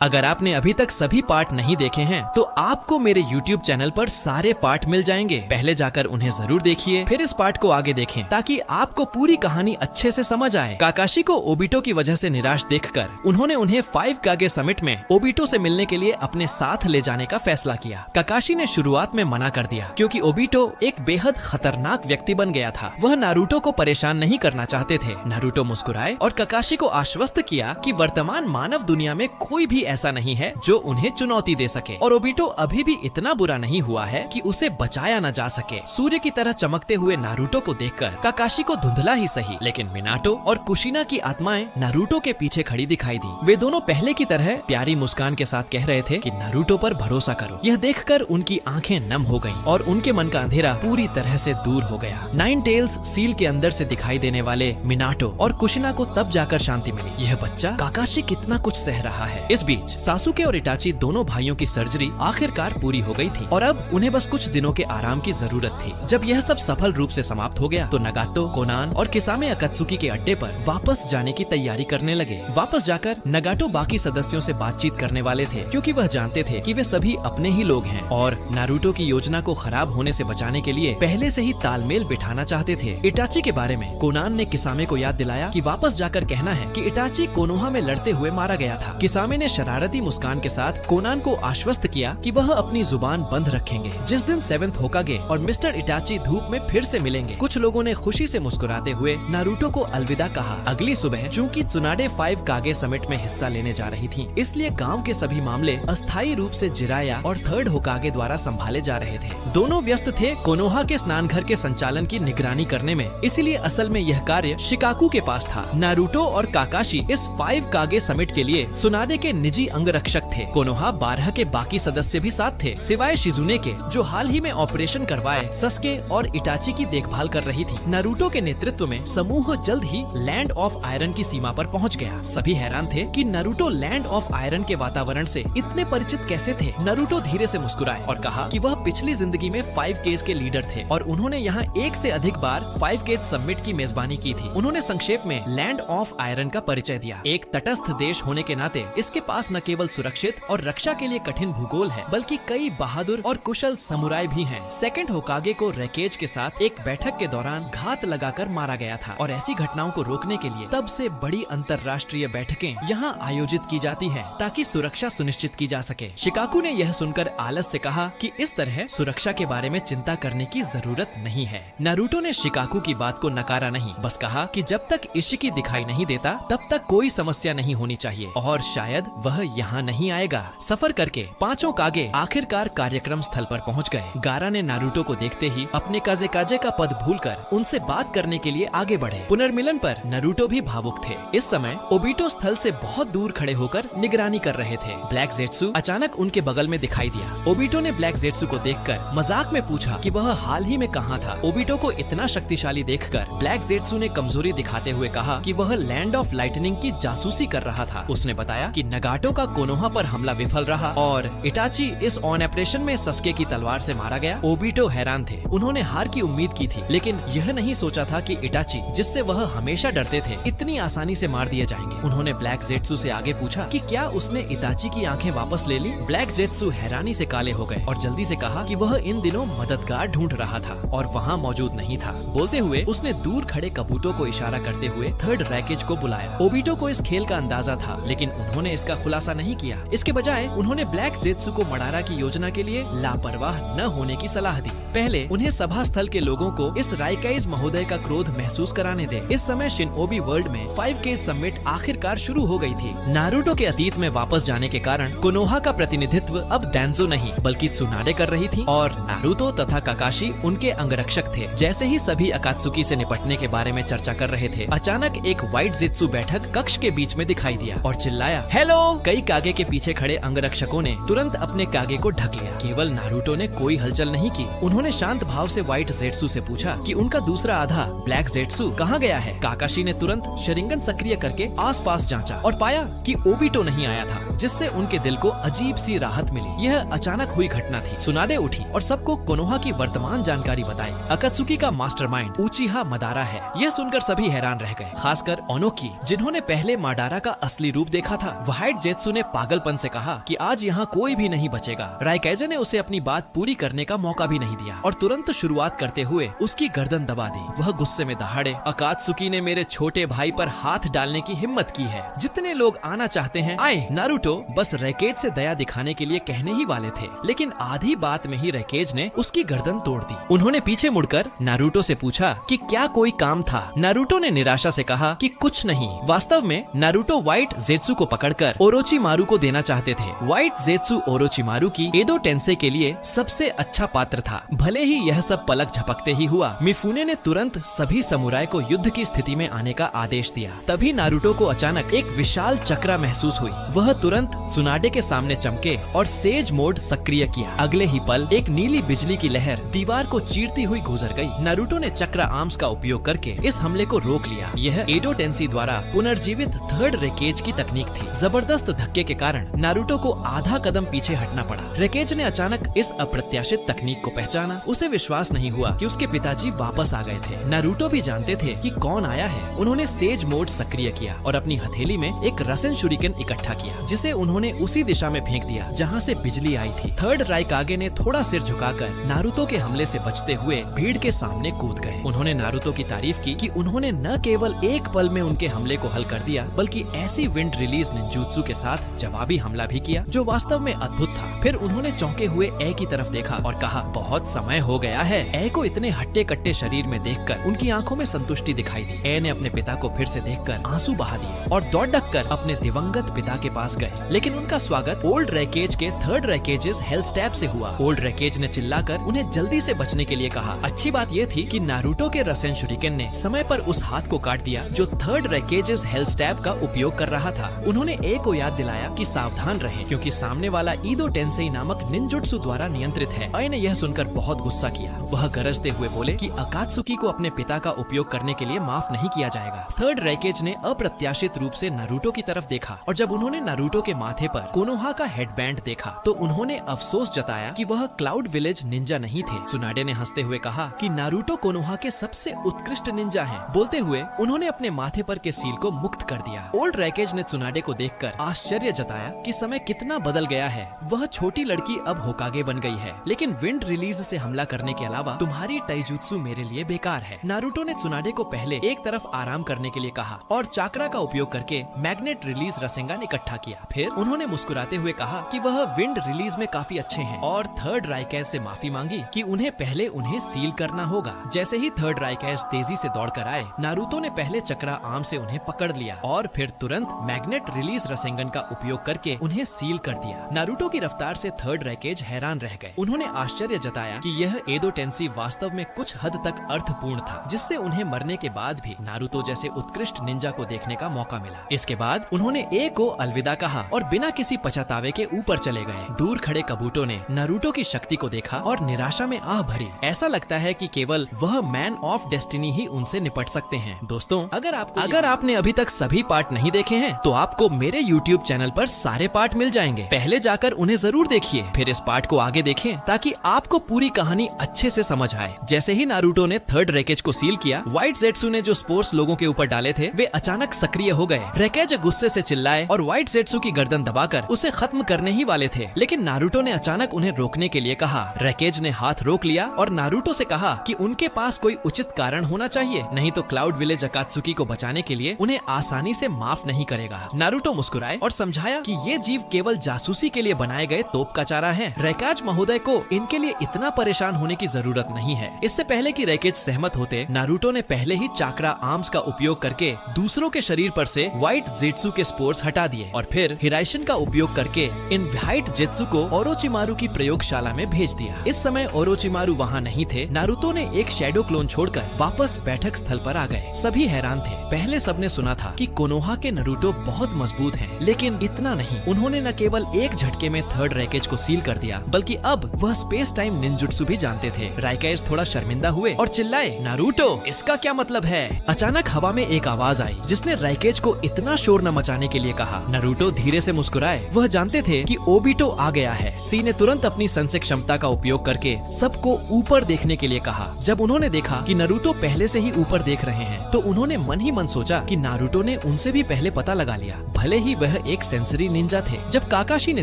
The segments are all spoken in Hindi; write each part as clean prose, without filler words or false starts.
अगर आपने अभी तक सभी पार्ट नहीं देखे हैं तो आपको मेरे YouTube चैनल पर सारे पार्ट मिल जाएंगे। पहले जाकर उन्हें जरूर देखिए, फिर इस पार्ट को आगे देखें ताकि आपको पूरी कहानी अच्छे से समझ आए। काकाशी को ओबिटो की वजह से निराश देखकर उन्होंने उन्हें 5 कागे समिट में ओबिटो से मिलने के लिए अपने साथ ले जाने का फैसला किया। काकाशी ने शुरुआत में मना कर दिया क्योंकि ओबिटो एक बेहद खतरनाक व्यक्ति बन गया था। वह नारुतो को परेशान नहीं करना चाहते थे। नारुतो मुस्कुराए और काकाशी को आश्वस्त किया कि वर्तमान मानव दुनिया में कोई भी ऐसा नहीं है जो उन्हें चुनौती दे सके और ओबिटो अभी भी इतना बुरा नहीं हुआ है कि उसे बचाया न जा सके। सूर्य की तरह चमकते हुए नारुतो को देखकर काकाशी को धुंधला ही सही, लेकिन मिनाटो और कुशिना की आत्माएं नारुतो के पीछे खड़ी दिखाई दी। वे दोनों पहले की तरह प्यारी मुस्कान के साथ कह रहे थे कि नारुतो पर भरोसा करो। यह देखकर उनकी आंखें नम हो गईं और उनके मन का अंधेरा पूरी तरह से दूर हो गया। 9 टेल्स सील के अंदर से दिखाई देने वाले मिनाटो और कुशिना को तब जाकर शांति मिली। यह बच्चा काकाशी कितना कुछ सह रहा है। इस बीच सासुके और इटाची दोनों भाइयों की सर्जरी आखिरकार पूरी हो गई थी और अब उन्हें बस कुछ दिनों के आराम की जरूरत थी। जब यह सब सफल रूप से समाप्त हो गया तो नगातो, कोनान और किसामे अकात्सुकी के अड्डे पर वापस जाने की तैयारी करने लगे। वापस जाकर नगाटो बाकी सदस्यों से बातचीत करने वाले थे क्योंकि वह जानते थे कि वे सभी अपने ही लोग हैं और नारुतो की योजना को खराब होने से बचाने के लिए पहले से ही तालमेल बिठाना चाहते थे। इटाची के बारे में कोनान ने किसामे को याद दिलाया कि वापस जाकर कहना है कि इटाची कोनोहा में लड़ते हुए मारा गया था। किसामे ने शरारती मुस्कान के साथ कोनान को आश्वस्त किया कि वह अपनी जुबान बंद रखेंगे। जिस दिन 7th होकागे और मिस्टर इटाची धूप में फिर से मिलेंगे, कुछ लोगों ने खुशी से मुस्कुराते हुए नारुतो को अलविदा कहा। अगली सुबह चूंकि त्सुनाडे 5 कागे समिट में हिस्सा लेने जा रही थी, इसलिए गांव के सभी मामले अस्थायी रूप से जिराया और 3rd होकागे द्वारा संभाले जा रहे थे। दोनों व्यस्त थे कोनोहा के स्नान घर के संचालन की निगरानी करने में, इसीलिए असल में यह कार्य शिकाकू के पास था। नारुतो और काकाशी इस 5 कागे समिट के लिए त्सुनाडे के निजी अंगरक्षक थे। कोनोहा 12 के बाकी सदस्य भी साथ थे, सिवाय शिजुने के जो हाल ही में ऑपरेशन करवाए सस्के और इटाची की देखभाल कर रही थी। नारुतो के नेतृत्व में समूह जल्द ही लैंड ऑफ आयरन की सीमा पर पहुंच गया। सभी हैरान थे कि नारुतो लैंड ऑफ आयरन के वातावरण से इतने परिचित कैसे थे। नारुतो धीरे से मुस्कुराए और कहा कि वह पिछली जिंदगी में 5 केज के लीडर थे और उन्होंने यहाँ 1 से अधिक बार 5 केज समिट की मेजबानी की थी। उन्होंने संक्षेप में लैंड ऑफ आयरन का परिचय दिया। एक तटस्थ देश होने के नाते इसके पास न केवल सुरक्षित और रक्षा के लिए कठिन भूगोल है, बल्कि कई बहादुर और कुशल समुराई भी हैं। 2nd होकागे को रैकेज के साथ एक बैठक के दौरान घात लगाकर मारा गया था और ऐसी घटनाओं को रोकने के लिए तब से बड़ी अंतर्राष्ट्रीय बैठकें यहाँ आयोजित की जाती हैं ताकि सुरक्षा सुनिश्चित की जा सके। शिकाकू ने यह सुनकर आलस से कहा कि इस तरह सुरक्षा के बारे में चिंता करने की जरूरत नहीं है। नारुतो ने शिकाकू की बात को नकारा नहीं, बस कहा कि जब तक इशिकी दिखाई नहीं देता तब तक कोई समस्या नहीं होनी चाहिए और शायद वह यहाँ नहीं आएगा। सफर करके 5 कागे आखिरकार कार्यक्रम स्थल पर पहुंच गए। गारा ने नारुतो को देखते ही अपने काजे का पद भूलकर उनसे बात करने के लिए आगे बढ़े। पुनर्मिलन पर नारुतो भी भावुक थे। इस समय ओबिटो स्थल से बहुत दूर खड़े होकर निगरानी कर रहे थे। ब्लैक जेट्सु अचानक उनके बगल में दिखाई दिया। ओबिटो ने ब्लैक जेट्सु को देखकर मजाक में पूछा कि वह हाल ही में कहाँ था। ओबिटो को इतना शक्तिशाली देखकर ब्लैक जेट्सु ने कमजोरी दिखाते हुए कहा कि वह लैंड ऑफ लाइटनिंग की जासूसी कर रहा था। उसने बताया कि नगाटो का कोनोहा पर हमला विफल रहा और इटाची इस ऑन ऑपरेशन में सस्के की तलवार से मारा गया। ओबिटो हैरान थे। उन्होंने हार की उम्मीद की थी, लेकिन यह नहीं सोचा था कि इटाची, जिससे वह हमेशा डरते थे, इतनी आसानी से मार दिए जाएंगे। उन्होंने ब्लैक जेट्सु से आगे पूछा कि क्या उसने इटाची की आंखें वापस ले ली। ब्लैक जेट्सु हैरानी से काले हो गए और जल्दी से कहा कि वह इन दिनों मददगार ढूंढ रहा था और वहाँ मौजूद नहीं था। बोलते हुए उसने दूर खड़े कबूतों को इशारा करते हुए 3rd रैकेज को बुलाया। ओबिटो को इस खेल का अंदाजा था, लेकिन उन्होंने इसका खुलासा नहीं किया। इसके बजाय उन्होंने ब्लैक जेट्सु को मडारा की योजना के लिए लापरवाह न होने की सलाह दी। पहले उन्हें सभा स्थल के लोगों को इस राइकाइज महोदय का क्रोध महसूस कराने दे। इस समय शिनओबी वर्ल्ड में 5 केज समिट आखिरकार शुरू हो गई थी। नारुतो के अतीत में वापस जाने के कारण कोनोहा का प्रतिनिधित्व अब दैंजो नहीं बल्कि त्सुनाडे कर रही थी और नारुतो तथा काकाशी उनके अंगरक्षक थे। जैसे ही सभी अकात्सुकी से निपटने के बारे में चर्चा कर रहे थे, अचानक एक व्हाइट जित्सु बैठक कक्ष के बीच में दिखाई दिया और चिल्लाया, हेलो। कई कागे के पीछे खड़े अंगरक्षकों ने तुरंत अपने कागे को ढक लिया। केवल नारुतो ने कोई हलचल नहीं की। उन्होंने शांत भाव से व्हाइट जेट्सु से पूछा कि उनका दूसरा आधा ब्लैक जेट्सु कहाँ गया है। काकाशी ने तुरंत शरिंगन सक्रिय करके आसपास जांचा और पाया कि ओबिटो नहीं आया था, जिससे उनके दिल को अजीब सी राहत मिली। यह अचानक हुई घटना थी। त्सुनाडे उठी और सबको कोनोहा की वर्तमान जानकारी बताई। अकात्सुकी का मास्टरमाइंड उचिहा मदारा है। यह सुनकर सभी हैरान रह गए, खासकर ओनोकी, जिन्होंने पहले मडारा का असली रूप देखा था। व्हाइट जेत्सु ने पागलपन से कहा कि आज यहाँ कोई भी नहीं बचेगा। राइकाइजे ने उसे अपनी बात पूरी करने का मौका भी नहीं दिया और तुरंत शुरुआत करते हुए उसकी गर्दन दबा दी। वह गुस्से में दहाड़े, अकात्सुकी ने मेरे छोटे भाई पर हाथ डालने की हिम्मत की है। जितने लोग आना चाहते हैं आए। नारुतो बस रैकेज से दया दिखाने के लिए कहने ही वाले थे, लेकिन आधी बात में ही रैकेज ने उसकी गर्दन तोड़ दी। उन्होंने पीछे मुड़कर नारुतो से पूछा कि क्या कोई काम था। नारुतो ने निराशा से कहा कि कुछ नहीं। वास्तव में नारुतो व्हाइट जेत्सु को पकड़कर ओरोचिमारू को देना चाहते थे। व्हाइट जेत्सु ओरोचिमारू की एडो टेंसे के लिए सबसे अच्छा पात्र था। भले ही यह सब पलक झपकते ही हुआ, मिफुने ने तुरंत सभी समुराय को युद्ध की स्थिति में आने का आदेश दिया। तभी नारुतो को अचानक एक विशाल चक्रा महसूस हुई। वह तुरंत त्सुनाडे के सामने चमके और सेज मोड सक्रिय किया। अगले ही पल एक नीली बिजली की लहर दीवार को चीरती हुई गुजर गई। नारुतो ने चक्रा आर्म्स का उपयोग करके इस हमले को रोक लिया। यह एडो टेंसी द्वारा पुनर्जीवित थर्ड रैकेज की तकनीक थी। जबरदस्त धक्के के कारण नारुतो को आधा कदम पीछे हटना पड़ा। रैकेज ने अचानक इस अप्रत्याशित तकनीक को पहचाना। उसे विश्वास नहीं हुआ कि उसके पिताजी वापस आ गए थे। नारुतो भी जानते थे कि कौन आया है। उन्होंने सेज मोड सक्रिय किया और अपनी हथेली में एक रसेन शुरिकेन इकट्ठा किया, जिसे उन्होंने उसी दिशा में फेंक दिया जहां से बिजली आई थी। थर्ड राइकागे ने थोड़ा सिर झुकाकर नारुतो के हमले से बचते हुए भीड़ के सामने कूद गए। उन्होंने नारुतो की तारीफ की कि उन्होंने न केवल एक पल में उनके हमले को हल कर दिया, बल्कि ऐसी विंड रिलीज निंजुत्सु के साथ जवाबी हमला भी किया जो वास्तव में अद्भुत था। फिर उन्होंने चौंके हुए ए की तरफ देखा और कहा, बहुत समय हो गया है। ए को इतने हट्टे कट्टे शरीर में देखकर उनकी आंखों में संतुष्टि दिखाई दी। ए ने अपने पिता को फिर से देखकर आंसू बहा दिए और दौड़ कर अपने दिवंगत पिता के पास गए। लेकिन उनका स्वागत ओल्ड रैकेज के थर्ड रैकेजेस हेलस्टैब से हुआ। ओल्ड रैकेज ने चिल्लाकर उन्हें जल्दी से बचने के लिए कहा। अच्छी बात यह थी कि नारुतो के रसेन शुरिकेन ने समय पर उस हाथ को काट दिया जो थर्ड रैकेजेस हेलस्टैब का उपयोग कर रहा था। उन्होंने ए को याद दिलाया कि सावधान रहें, क्योंकि सामने वाला ईदो टेंसेई नामक निंजुत्सु द्वारा नियंत्रित है। ए ने यह सुनकर बहुत गुस्सा किया। वह गरजते हुए बोले कि अकात्सुकी को अपने पिता का उपयोग करने के लिए माफ नहीं किया जाएगा। थर्ड रैकेज ने अप्रत्याशित रूप से नारुतो की तरफ देखा और जब उन्होंने नारुतो के माथे पर कोनोहा का हेडबैंड देखा तो उन्होंने अफसोस जताया कि वह क्लाउड विलेज निंजा नहीं थे। त्सुनाडे ने हंसते हुए कहा कि नारुतो कोनोहा के सबसे उत्कृष्ट निंजा हैं। बोलते हुए उन्होंने अपने माथे पर के सील को मुक्त कर दिया। ओल्ड रैकेज ने त्सुनाडे को देखकर आश्चर्य जताया कि समय कितना बदल गया है। वह छोटी लड़की अब होकागे बन गई है, लेकिन विंड रिलीज से हमला करने के अलावा तुम्हारी टाइजुत्सु मेरे लिए बेकार है। नारुतो ने त्सुनाडे को पहले एक तरफ आराम करने के लिए कहा और चाकरा का उपयोग करके मैग्नेट रिलीज रसेंगान इकट्ठा किया। फिर उन्होंने मुस्कुराते हुए कहा कि वह विंड रिलीज में काफी अच्छे हैं और थर्ड राइकेज से माफी मांगी कि उन्हें पहले उन्हें सील करना होगा। जैसे ही थर्ड राइकेज तेजी से दौड़कर आए, नारुतो ने पहले चक्रा आर्म से उन्हें पकड़ लिया और फिर तुरंत मैग्नेट रिलीज रसेंगन का उपयोग करके उन्हें सील कर दिया। नारुतो की रफ्तार से थर्ड राइकेज हैरान रह गए। उन्होंने आश्चर्य जताया कि यह एडो टेंसी वास्तव में कुछ हद तक अर्थपूर्ण था, जिससे उन्हें मरने के बाद भी नारुतो जैसे उत्कृष्ट निंजा को देखने का मौका मिला। इसके बाद उन्होंने ए को अलविदा कहा और बिना किसी पछतावे के ऊपर चले गए। दूर खड़े कबूटो ने नारुतो की शक्ति को देखा और निराशा में आह भरी। ऐसा लगता है कि केवल वह मैन ऑफ डेस्टिनी ही उनसे निपट सकते हैं। दोस्तों, अगर आपने अभी तक सभी पार्ट नहीं देखे हैं तो आपको मेरे YouTube चैनल पर सारे पार्ट मिल जाएंगे। पहले जाकर उन्हें जरूर देखिए, फिर इस पार्ट को आगे देखें ताकि आपको पूरी कहानी अच्छे से समझ आए। जैसे ही नारुतो ने थर्ड रैकेज को सील किया, व्हाइट जेत्सु ने जो स्पोर्स लोगों के ऊपर डाले थे वे अचानक सक्रिय हो गए। रैकेज गुस्से से चिल्लाए और व्हाइट जेत्सु की गर्दन दबाकर उसे खत्म करने ही वाले थे, लेकिन नारुतो ने अचानक उन्हें रोकने के लिए कहा। रैकेज ने हाथ रोक लिया और नारुतो से कहा कि उनके पास कोई उचित कारण होना चाहिए, नहीं तो क्लाउड विलेज अकात्सुकी को बचाने के लिए उन्हें आसानी से माफ नहीं करेगा। नारुतो मुस्कुराए और समझाया कि ये जीव केवल जासूसी के लिए बनाए गए तोप का चारा है। रैकेज महोदय को इनके लिए इतना परेशान होने की जरूरत नहीं है। इससे पहले कि रैकेज सहमत होते, नारुतो ने पहले ही चाकरा आर्म्स का उपयोग करके दूसरों के शरीर पर से व्हाइट जेत्सु के स्पोर्स हटा दिए और फिर हिराइशन का उपयोग करके इन व्हाइट जेत्सु को ओरोचिमारू की प्रयोगशाला में भेज दिया। इस समय ओरोचिमारू वहाँ नहीं थे। नारुतो ने एक शैडो क्लोन छोड़कर वापस बैठक स्थल पर आ गए। सभी हैरान थे। पहले सबने सुना था कि कोनोहा के नारुतो बहुत मजबूत हैं, लेकिन इतना नहीं। उन्होंने न केवल एक झटके में थर्ड रैकेज को सील कर दिया, बल्कि अब वह स्पेस टाइम निंजुत्सु भी जानते थे। राइकेज थोड़ा शर्मिंदा हुए और चिल्लाए, नारुतो इसका क्या मतलब है? अचानक हवा में एक आवाज आई जिसने राइकेज को इतना शोर न मचाने के लिए कहा। नारुतो धीरे से मुस्कुराए। वह जानते थे कि ओबिटो आ गया है। सी ने तुरंत अपनी संशय क्षमता का उपयोग करके सबको ऊपर देखने के लिए कहा। जब उन्होंने देखा कि नारुतो पहले से ही ऊपर देख रहे हैं, तो उन्होंने मन ही मन सोचा कि नारुतो ने उनसे भी पहले पता लगा लिया। भले ही वह वह एक सेंसरी निंजा थे। जब काकाशी ने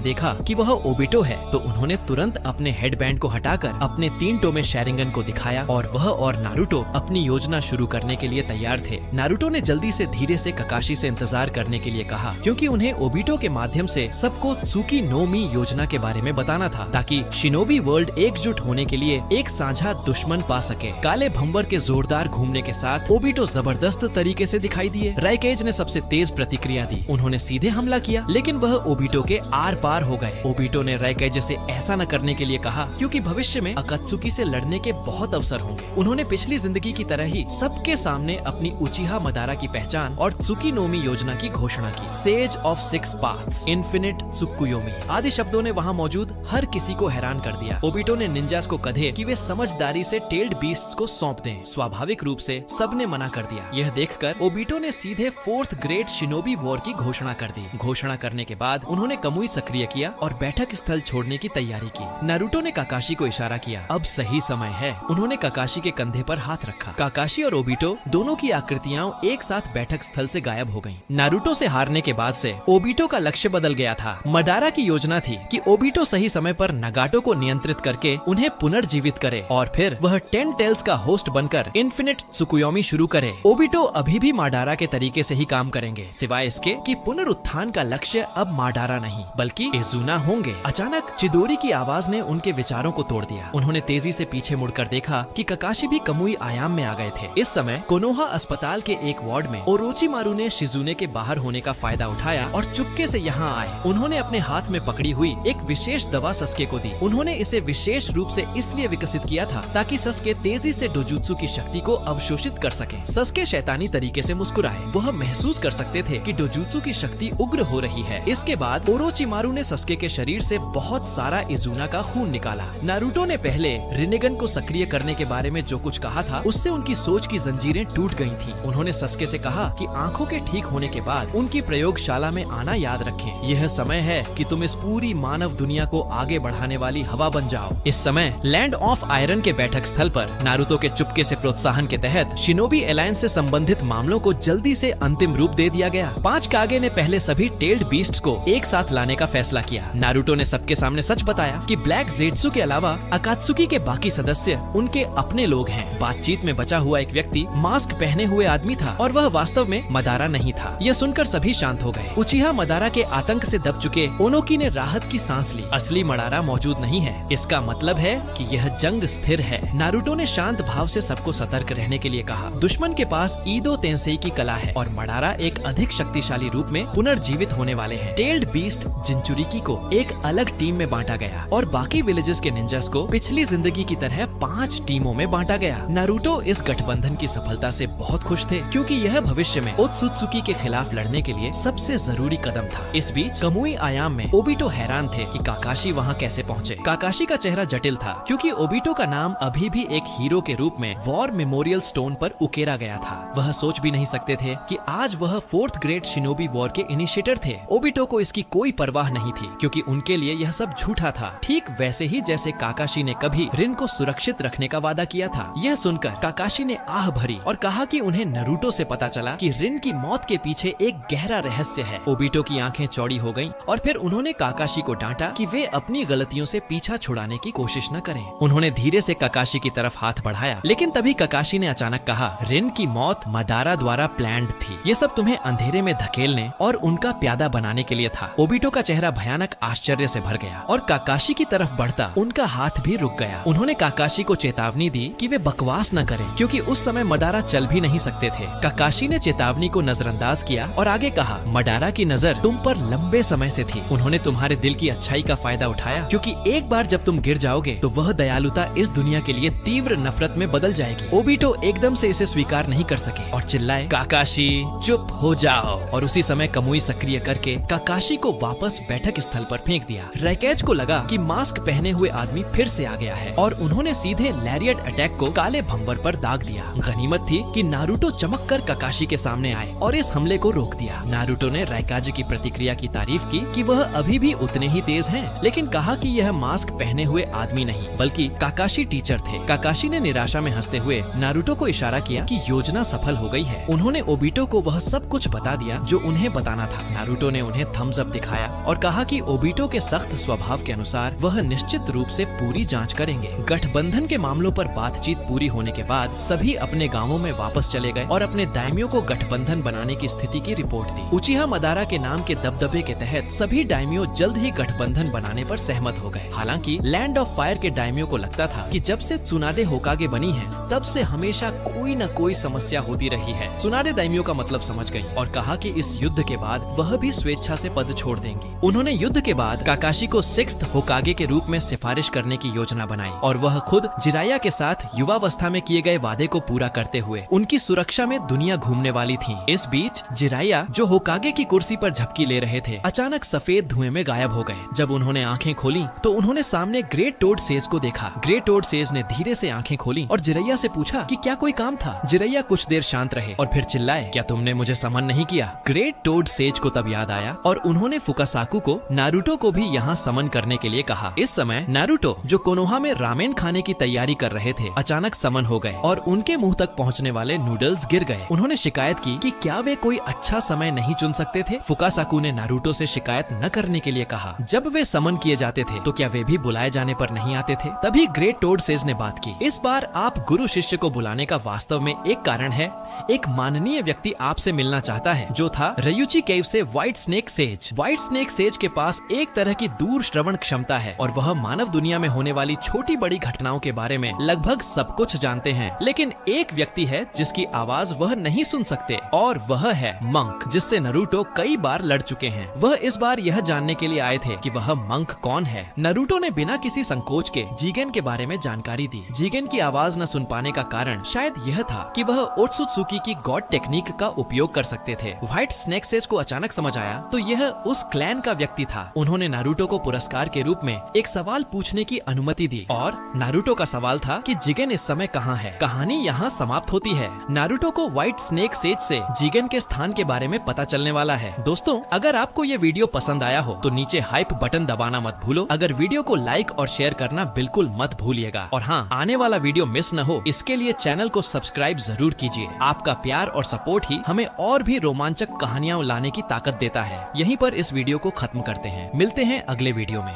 देखा कि वह ओबिटो है तो उन्होंने तुरंत अपने हेडबैंड को हटाकर अपने 3 टोमे शैरिंगन को दिखाया और वह और नारुतो अपनी योजना शुरू करने के लिए तैयार थे। नारुतो ने जल्दी से धीरे से काकाशी से इंतजार करने के लिए कहा, क्योंकि उन्हें ओबिटो के माध्यम से सबको त्सुकी नो मी योजना के बारे में बताना था, ताकि शिनोबी वर्ल्ड एकजुट होने के लिए एक साझा दुश्मन पा सके। काले भंवर के जोरदार घूमने के साथ ओबिटो जबरदस्त तरीके से दिखाई दिए। राइकेज ने सबसे तेज प्रतिक्रिया दी। उन्होंने सीधे हमला किया, लेकिन वह ओबिटो के आर पार हो गए। ओबिटो ने राइकेज से ऐसा न करने के लिए कहा, क्योंकि भविष्य में अकात्सुकी से लड़ने के बहुत अवसर होंगे। उन्होंने पिछली जिंदगी की तरह ही सबके सामने अपनी उचिहा मदारा की पहचान और त्सुकीनोमी योजना की घोषणा की। सेज ऑफ 6 पाथ्स, इन्फिनिट त्सुकुयोमी आदि शब्दों ने वहाँ मौजूद हर किसी को हैरान कर दिया। ओबिटो ने निंजास को कहे कि वे समझदारी से टेल्ड बीस्ट्स को सौंप दें। स्वाभाविक रूप से सबने मना कर दिया। यह देखकर ओबिटो ने सीधे 4th ग्रेट शिनोबी वॉर की घोषणा कर दी। घोषणा करने के बाद उन्होंने कमुई सक्रिय किया और बैठक स्थल छोड़ने की तैयारी की। नारुतो ने काकाशी को इशारा किया, अब सही समय है। उन्होंने काकाशी के कंधे पर हाथ रखा। काकाशी और ओबिटो दोनों की आकृतियां एक साथ बैठक स्थल से गायब हो गयीं। नारुतो से हारने के बाद से ओबिटो का लक्ष्य बदल गया था। मडारा की योजना थी कि ओबिटो सही समय पर नगाटो को नियंत्रित करके उन्हें पुनर्जीवित करे और फिर वह 10 टेल्स का होस्ट बनकर इन्फिनिट त्सुकुयोमी शुरू करे। ओबिटो अभी भी माडारा के तरीके से ही काम करेंगे, सिवाय इसके कि पुनरुत्थान का लक्ष्य अब माडारा नहीं बल्कि इजुना होंगे। अचानक चिदोरी की आवाज ने उनके विचारों को तोड़ दिया। उन्होंने तेजी से पीछे मुड़कर देखा कि काकाशी भी कमुई आयाम में आ गए थे। इस समय कोनोहा अस्पताल के एक वार्ड में ओरोचिमारू ने शिजुने के बाहर होने का फायदा उठाया और चुपके से यहाँ आए। उन्होंने अपने हाथ में पकड़ी हुई एक विशेष दवा सस्के को दी। उन्होंने इसे विशेष रूप से इसलिए विकसित किया था ताकि सस्के तेजी से डोजुत्सु की शक्ति को अवशोषित कर सके। सस्के शैतानी तरीके से मुस्कुराए। वह महसूस कर सकते थे कि डोजुत्सु की शक्ति उग्र हो रही है। इसके बाद ओरोचिमारू ने सस्के के शरीर से बहुत सारा इजुना का खून निकाला। नारुतो ने पहले रिनेगन को सक्रिय करने के बारे में जो कुछ कहा था उससे उनकी सोच की जंजीरें टूट गई थीं। उन्होंने सस्के से कहा कि आंखों के ठीक होने के बाद उनकी प्रयोगशाला में आना याद रखें। यह समय है कि तुम इस पूरी मानव दुनिया को आगे बढ़ाने वाली हवा बन जाओ। इस समय लैंड ऑफ आयरन के बैठक स्थल पर नारुतो के चुपके से प्रोत्साहन के तहत शिनोबी अलायंस से संबंधित मामलों को जल्दी से अंतिम रूप दे दिया गया। 5 कागे ने पहले सभी टेल्ड बीस्ट्स को एक साथ लाने का फैसला किया। नारुतो ने सबके सामने सच बताया कि ब्लैक ज़ेट्सु के अलावा अकात्सुकी के बाकी सदस्य उनके अपने लोग हैं। बातचीत में बचा हुआ एक व्यक्ति मास्क पहने हुए आदमी था और वह वास्तव में मदारा नहीं था। यह सुनकर सभी शांत हो गए। उचिहा मदारा के आतंक से दब चुके ओनोकी ने राहत की सांस ली। असली मडारा मौजूद नहीं है, इसका मतलब है कि यह जंग स्थिर है। नारुतो ने शांत भाव से सबको सतर्क रहने के लिए कहा। दुश्मन के पास ईदो तेंसेई की कला है और मडारा एक अधिक शक्तिशाली रूप में पुनर्जीवित होने वाले हैं। टेल्ड बीस्ट जिंचुरिकी को एक अलग टीम में बांटा गया और बाकी विलेजेस के निंजास को पिछली जिंदगी की तरह 5 टीमों में बांटा गया। नारुतो इस गठबंधन की सफलता से बहुत खुश थे, क्योंकि यह भविष्य में ओत्सुत्सुकी के खिलाफ लड़ने के लिए सबसे जरूरी कदम था। इस बीच कमुई आयाम में ओबिटो हैरान थे कि काकाशी वहाँ कैसे पहुँचे। काकाशी का चेहरा जटिल था, क्योंकि ओबिटो का नाम अभी भी एक हीरो के रूप में वॉर मेमोरियल स्टोन पर उकेरा गया था। वह सोच भी नहीं सकते थे कि आज वह 4th ग्रेट शिनोबी वॉर के इनिशिएटर थे। ओबिटो को इसकी कोई परवाह नहीं थी, क्योंकि उनके लिए यह सब झूठा था, ठीक वैसे ही जैसे काकाशी ने कभी रिन को सुरक्षित रखने का वादा किया था। यह सुनकर काकाशी ने आह भरी और कहा कि उन्हें नारुतो से पता चला कि रिन की मौत के पीछे एक गहरा रहस्य है। ओबिटो की आंखें चौड़ी हो गईं और फिर उन्होंने काकाशी को डांटा कि वे अपनी गलतियों से पीछा छुड़ाने की कोशिश न करें। उन्होंने धीरे से काकाशी की तरफ हाथ बढ़ाया, लेकिन तभी काकाशी ने अचानक कहा, रिन की मौत मदारा द्वारा प्लान्ड थी। ये सब तुम्हें अंधेरे में धकेलने और उनका प्यादा बनाने के लिए था। ओबिटो का चेहरा भयानक आश्चर्य से भर गया और काकाशी की तरफ बढ़ता उनका हाथ भी रुक गया। उन्होंने काकाशी को चेतावनी दी कि वे बकवास न करें, क्योंकि उस समय मदारा चल भी नहीं सकते थे। काकाशी ने चेतावनी को नजरअंदाज किया और आगे कहा, मडारा की नजर तुम पर लंबे समय से थी। उन्होंने तुम्हारे दिल की अच्छाई का फायदा उठाया, क्योंकि एक बार जब तुम गिर जाओगे तो वह दयालुता इस दुनिया के लिए तीव्र नफरत में बदल जाएगी। ओबिटो एकदम से इसे स्वीकार नहीं कर सके और चिल्लाए, काकाशी चुप हो जाओ। और उसी समय कमुई सक्रिय करके काकाशी को वापस बैठक स्थल पर फेंक दिया। रैकेज को लगा कि मास्क पहने हुए आदमी फिर से आ गया है और उन्होंने सीधे लैरियट अटैक को काले भंवर पर दाग दिया। गनीमत थी कि नारुतो चमक कर काकाशी के सामने आए और इस हमले को रोक दिया। नारुतो ने रैकाजी की प्रतिक्रिया की तारीफ की कि वह अभी भी उतने ही तेज हैं, लेकिन कहा कि यह मास्क पहने हुए आदमी नहीं बल्कि काकाशी टीचर थे। काकाशी ने निराशा में हंसते हुए नारुतो को इशारा किया कि योजना सफल हो गई है। उन्होंने ओबिटो को वह सब कुछ बता दिया जो उन्हें बताना था। नारुतो ने उन्हें थम्स अप दिखाया और कहा कि ओबिटो के सख्त स्वभाव के अनुसार वह निश्चित रूप से पूरी जांच करेंगे। गठबंधन के मामलों पर बातचीत पूरी होने के बाद सभी अपने गांवों में वापस चले गए और अपने दाइमियों को गठबंधन बनाने की स्थिति की रिपोर्ट दी। उचिहा मदारा के नाम के दबदबे के तहत सभी दाइमियों जल्द ही गठबंधन बनाने पर सहमत हो गए। हालांकि लैंड ऑफ फायर के दाइमियों को लगता था कि जब से त्सुनादे होकागे बनी है तब से हमेशा कोई न कोई समस्या होती रही है। त्सुनादे दाइमियों का मतलब समझ गई और कहा कि इस युद्ध के बाद वह भी स्वेच्छा से पद छोड़ देंगी। उन्होंने युद्ध के बाद काकाशी को 6th होकागे के रूप में सिफारिश करने की योजना बनाई और वह खुद जिराया के साथ युवावस्था में किए गए वादे को पूरा करते हुए उनकी सुरक्षा में दुनिया घूमने वाली थी। इस बीच जिराया जो होकागे की कुर्सी पर झपकी ले रहे थे अचानक सफेद धुएं में गायब हो गए। जब उन्होंने आंखें खोली तो उन्होंने सामने ग्रेट टोड सेज को देखा। ग्रेट टोड सेज ने धीरे से आंखें खोली और जिरैया से पूछा कि क्या कोई काम था। जिरैया कुछ देर शांत रहे और फिर चिल्लाए, क्या तुमने मुझे समन नहीं किया? ग्रेट टोड सेज को तब याद आया और उन्होंने फुकासाकु को नारुतो को भी यहाँ समन करने के लिए कहा। इस समय नारुतो जो कोनोहा में रामेन खाने की तैयारी कर रहे थे अचानक समन हो गए और उनके मुंह तक पहुँचने वाले नूडल्स गिर गए। उन्होंने शिकायत की कि क्या वे कोई अच्छा समय नहीं चुन सकते थे। फुकासाकु ने नारुतो से शिकायत न करने के लिए कहा। जब वे समन किए जाते थे तो क्या वे भी बुलाए जाने पर नहीं आते थे? तभी ग्रेट टोड सेज ने बात की, इस बार आप गुरु शिष्य को बुलाने का वास्तव में एक कारण है। एक माननीय व्यक्ति आपसे मिलना चाहता है जो था रयुची केव से white snake says. White snake says के पास एक तरह की दूर श्रवण क्षमता है और वह मानव दुनिया में होने वाली छोटी बड़ी घटनाओं के बारे में लगभग सब कुछ जानते हैं। लेकिन एक व्यक्ति है जिसकी आवाज वह नहीं सुन सकते और वह है मंक, जिससे नारुतो कई बार लड़ चुके हैं। वह इस बार यह जानने के लिए आए थे कि वह मंक कौन है। नारुतो ने बिना किसी संकोच के जिगेन के बारे में जानकारी दी। जिगेन की आवाज न सुन पाने का कारण शायद यह था कि वह ओत्सुत्सुकी की गॉड टेक्निक का उपयोग कर सकते थे। व्हाइट स्नेक सेज को अचानक समझ आया तो यह उस क्लैन का व्यक्ति था। उन्होंने नारुतो को पुरस्कार के रूप में एक सवाल पूछने की अनुमति दी और नारुतो का सवाल था कि जिगेन इस समय कहाँ है। कहानी यहाँ समाप्त होती है। नारुतो को व्हाइट स्नेक सेज से जिगेन के स्थान के बारे में पता चलने वाला है। दोस्तों, अगर आपको ये वीडियो पसंद आया हो तो नीचे हाइप बटन दबाना मत भूलो। अगर वीडियो को लाइक और शेयर करना बिल्कुल मत भूलिएगा और हाँ, आने वाला वीडियो मिस न हो इसके लिए चैनल को सब्सक्राइब जरूर कीजिए। आपका प्यार और सपोर्ट ही हमें और भी रोमांचक कहानियाँ लाने की ताकत देता है। यहीं पर इस वीडियो को खत्म करते हैं। मिलते हैं अगले वीडियो में।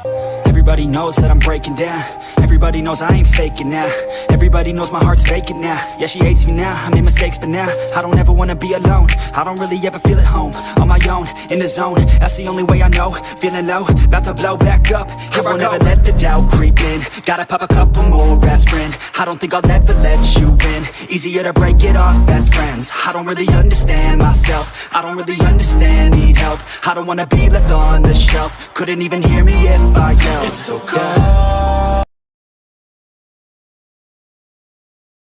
Everybody knows that I'm breaking down. Everybody knows I ain't faking now. Everybody knows my heart's vacant now. Yeah, she hates me now, I made mistakes but now I don't ever wanna be alone. I don't really ever feel at home. On my own, in the zone, that's the only way I know. Feeling low, about to blow back up. Here I won't ever let the doubt creep in. Gotta pop a couple more aspirin. I don't think I'll ever let you in. Easier to break it off best friends. I don't really understand myself. I don't really understand, need help. I don't wanna be left on the shelf. Couldn't even hear me if I yelled.